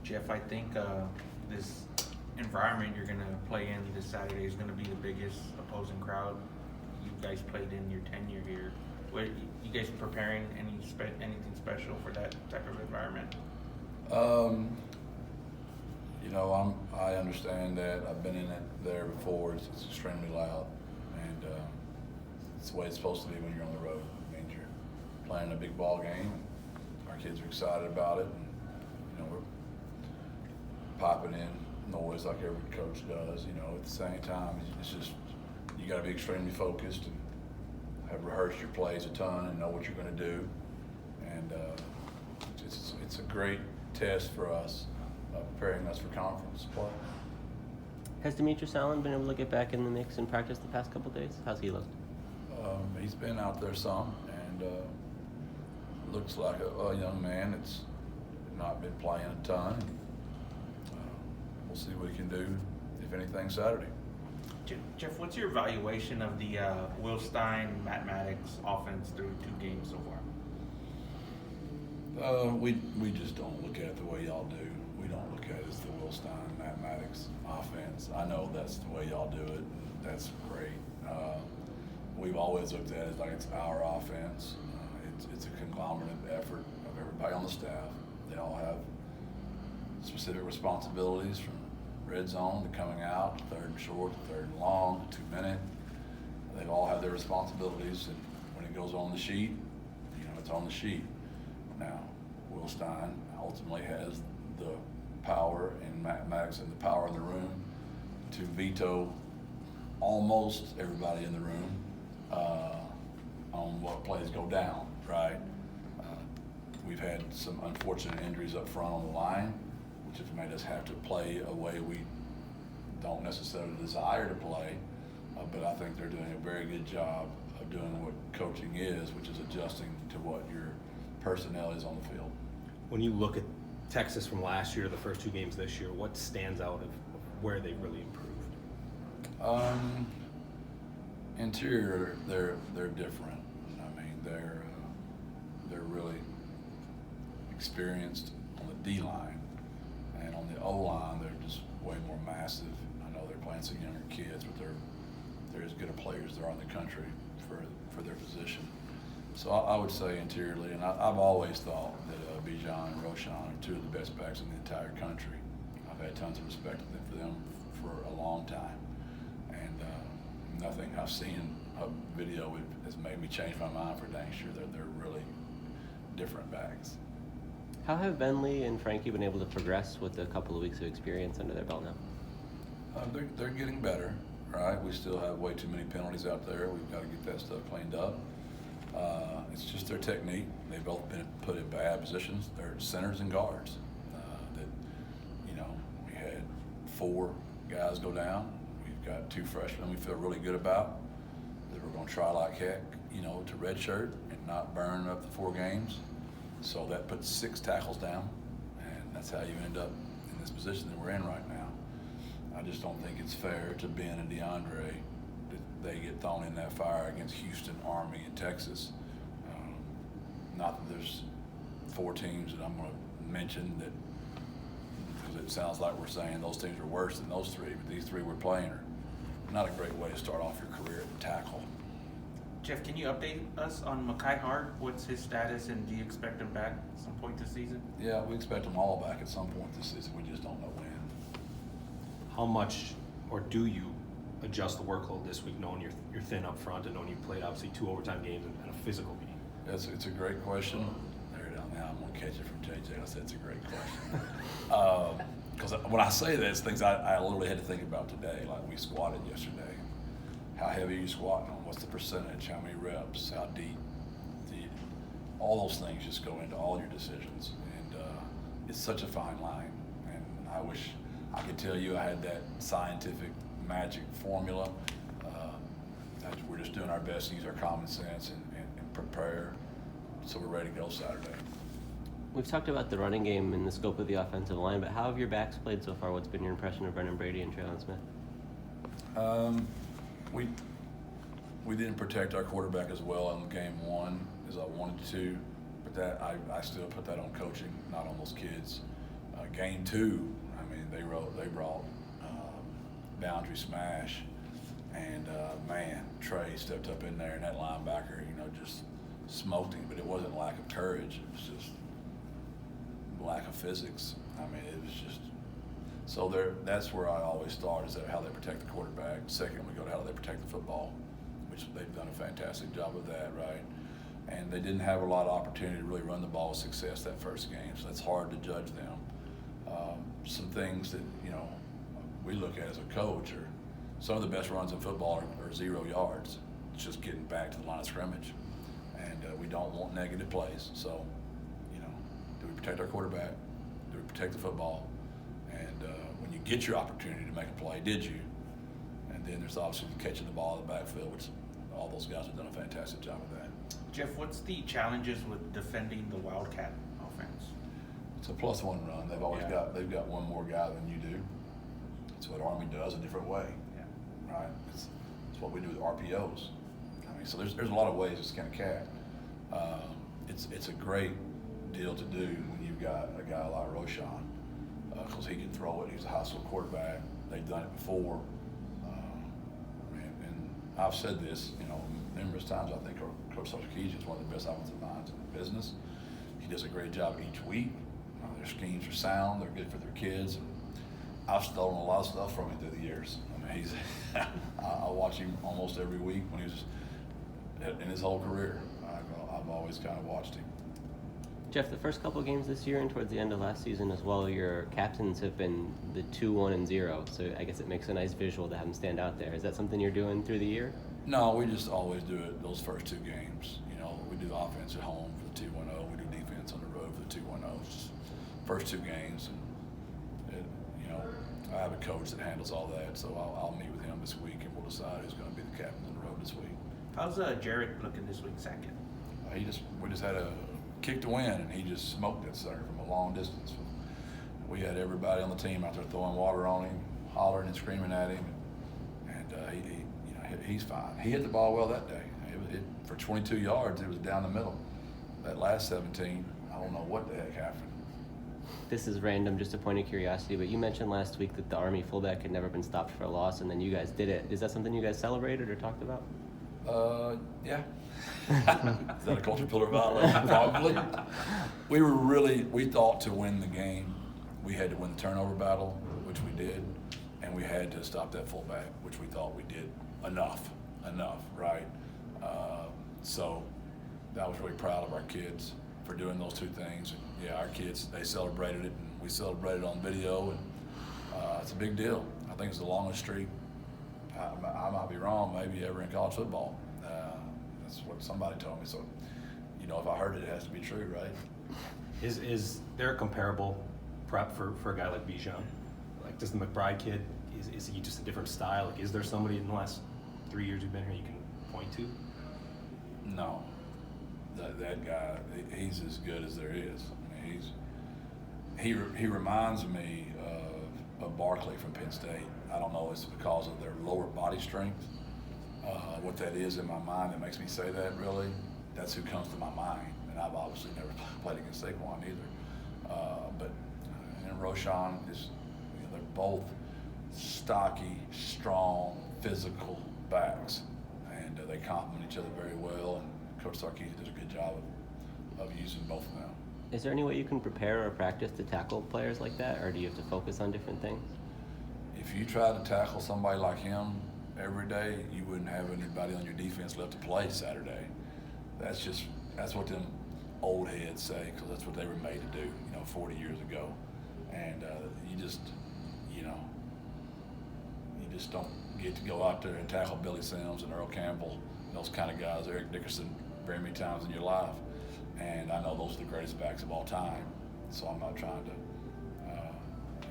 Jeff, I think this environment you're going to play in this Saturday is going to be the biggest opposing crowd you guys played in your tenure here. What, you guys preparing anything special for that type of environment? I understand that. I've been in it there before. It's extremely loud, and it's the way it's supposed to be when you're on the road. I mean, you're playing a big ball game. Our kids are excited about it, and we're popping in noise like every coach does. At the same time, it's just you got to be extremely focused and have rehearsed your plays a ton and know what you're going to do. And it's a great test for us, preparing us for conference play. Has Demetrius Allen been able to get back in the mix and practice the past couple days? How's he looked? He's been out there some, and looks like a young man that's not been playing a ton. We'll see what he can do, if anything, Saturday. Jeff, what's your evaluation of the Will Stein, Matt Maddox offense through 2 games so far? We just don't look at it the way y'all do. We don't look at it as the Will Stein, Matt Maddox offense. I know that's the way y'all do it. That's great. We've always looked at it like it's our offense. It's a conglomerate effort of everybody on the staff. They all have specific responsibilities, from red zone to coming out, third and short, third and long, 2 minute. They all have their responsibilities, and when it goes on the sheet, it's on the sheet. Now, Will Stein ultimately has the power, and Matt Maddox and the power in the room to veto almost everybody in the room on what plays go down, right? We've had some unfortunate injuries up front on the line, which has made us have to play a way we don't necessarily desire to play, but I think they're doing a very good job of doing what coaching is, which is adjusting to what your personnel is on the field. When you look at Texas from last year to the first 2 games this year, what stands out of where they've really improved? Interior, they're different. I mean, they're really experienced on the D line, and on the O line, they're just way more massive. I know they're playing some younger kids, but they're as good a players there are in the country for their position. So I would say interiorly, and I've always thought that Bijan and Roshan are 2 of the best backs in the entire country. I've had tons of respect for them for a long time, and nothing I've seen a video has made me change my mind for dang sure. They're really different backs. How have Bentley and Frankie been able to progress with a couple of weeks of experience under their belt now? They're getting better, right? We still have way too many penalties out there. We've got to get that stuff cleaned up. It's just their technique. They've both been put in bad positions. They're centers and guards. We had 4 guys go down. We've got 2 freshmen we feel really good about that we're going to try like heck, to redshirt and not burn up the 4 games. So that puts 6 tackles down, and that's how you end up in this position that we're in right now. I just don't think it's fair to Ben and DeAndre that they get thrown in that fire against Houston, Army, and Texas. Not that there's 4 teams that I'm going to mention that, because it sounds like we're saying those teams are worse than those 3, but these 3 we're playing are not a great way to start off your career at tackle. Jeff, can you update us on Mekhi Hart? What's his status, and do you expect him back at some point this season? Yeah, we expect them all back at some point this season. We just don't know when. How much, or do you adjust the workload this week, knowing you're thin up front and knowing you played obviously 2 overtime games and a physical game? It's a great question. There down now, I'm going to catch it from JJ. I said it's a great question. Because when I say that, it's things I literally had to think about today. Like, we squatted yesterday. How heavy are you squatting on? What's the percentage? How many reps? How deep? All those things just go into all your decisions. And it's such a fine line. And I wish I could tell you I had that scientific magic formula. We're just doing our best to use our common sense and prepare so we're ready to go Saturday. We've talked about the running game and the scope of the offensive line, but how have your backs played so far? What's been your impression of Brendan Brady and Traylor Smith? We didn't protect our quarterback as well in game 1 as I wanted to, but that I still put that on coaching, not on those kids. Game 2, I mean, they brought boundary smash, and man, Trey stepped up in there, and that linebacker, just smoked him. But it wasn't lack of courage; it was just lack of physics. I mean, it was just so there. That's where I always start, is that how they protect the quarterback. Second, we go to how they protect the football, which they've done a fantastic job of that, right? And they didn't have a lot of opportunity to really run the ball with success that first game, so it's hard to judge them. Some things that we look at as a coach are some of the best runs in football are 0 yards. It's just getting back to the line of scrimmage, and we don't want negative plays. So, do we protect our quarterback? Do we protect the football? And when you get your opportunity to make a play, did you? And then there's obviously catching the ball in the backfield, which all those guys have done a fantastic job of that. Jeff, what's the challenges with defending the Wildcat offense? It's a +1 run. They've got one more guy than you do. It's what Army does a different way. Yeah. Right? It's what we do with RPOs. I mean, so there's a lot of ways to skin a cat. It's a great deal to do when you've got a guy like Roshan, because he can throw it. He's a high school quarterback. They've done it before. And I've said this, numerous times. I think Coach Sarkisian is one of the best offensive minds in the business. He does a great job each week. Their schemes are sound. They're good for their kids. And I've stolen a lot of stuff from him through the years. I mean, I watch him almost every week when he was in his whole career. I've always kind of watched him. Jeff, the first couple games this year and towards the end of last season as well, your captains have been the 2, 1, and 0. So I guess it makes a nice visual to have them stand out there. Is that something you're doing through the year? No, we just always do it those first 2 games. We do offense at home for the 2-1-0. We do defense on the road for the 2-1-0. Just first 2 games, and I have a coach that handles all that. So I'll meet with him this week, and we'll decide who's going to be the captain on the road this week. How's Jarrett looking this week, second? We just had a kick to win, and he just smoked that sucker from a long distance. We had everybody on the team out there throwing water on him, hollering and screaming at him, and he's fine. He hit the ball well that day. For 22 yards, it was down the middle. That last 17, I don't know what the heck happened. This is random, just a point of curiosity, but you mentioned last week that the Army fullback had never been stopped for a loss, and then you guys did it. Is that something you guys celebrated or talked about? Yeah. Is that a culture pillar violation? Probably. We thought to win the game, we had to win the turnover battle, which we did, and we had to stop that fullback, which we thought we did enough, right? So that was really proud of our kids for doing those 2 things. And yeah, our kids, they celebrated it, and we celebrated on video, and it's a big deal. I think it's the longest streak, I might be wrong, maybe ever in college football. That's what somebody told me. So, if I heard it, it has to be true, right? Is there a comparable prep for a guy like Bijan? Like, does the McBride kid, is he just a different style? Like, is there somebody in the last 3 years you've been here you can point to? No. That guy, he's as good as there is. I mean, he reminds me of Barkley from Penn State. I don't know, it's because of their lower body strength. What that is in my mind that makes me say that, really, that's who comes to my mind. And I've obviously never played against Saquon either. And Roshan is, they're both stocky, strong, physical backs, and they complement each other very well. And Coach Sarkisian does a good job of using both of them. Is there any way you can prepare or practice to tackle players like that, or do you have to focus on different things? If you try to tackle somebody like him every day, you wouldn't have anybody on your defense left to play Saturday. That's what them old heads say, because that's what they were made to do, 40 years ago. And you just don't get to go out there and tackle Billy Sims and Earl Campbell, those kind of guys, Eric Dickerson, very many times in your life. And I know those are the greatest backs of all time, so I'm not trying to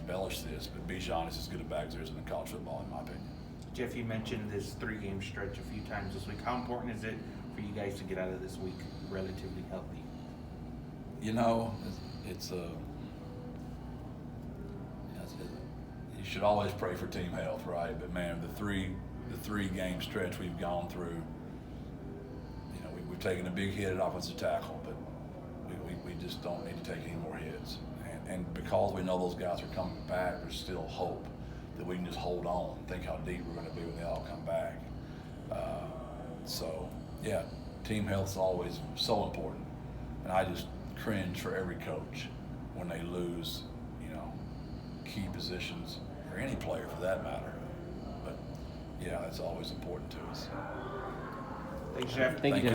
embellish this, but Bijan is as good a back as there is in college football, in my opinion. Jeff, you mentioned this 3-game stretch a few times this week. How important is it for you guys to get out of this week relatively healthy? It's you should always pray for team health, right? But man, the 3-game stretch we've gone through, we've taken a big hit at offensive tackle, but we just don't need to take any more hits. and because we know those guys are coming back, there's still hope that we can just hold on. Think how deep we're going to be when they all come back. So yeah, team health's always so important, and I just cringe for every coach when they lose, key positions, or any player for that matter. But yeah, that's always important to us. Thanks, Jeff. Thank you, Jeff.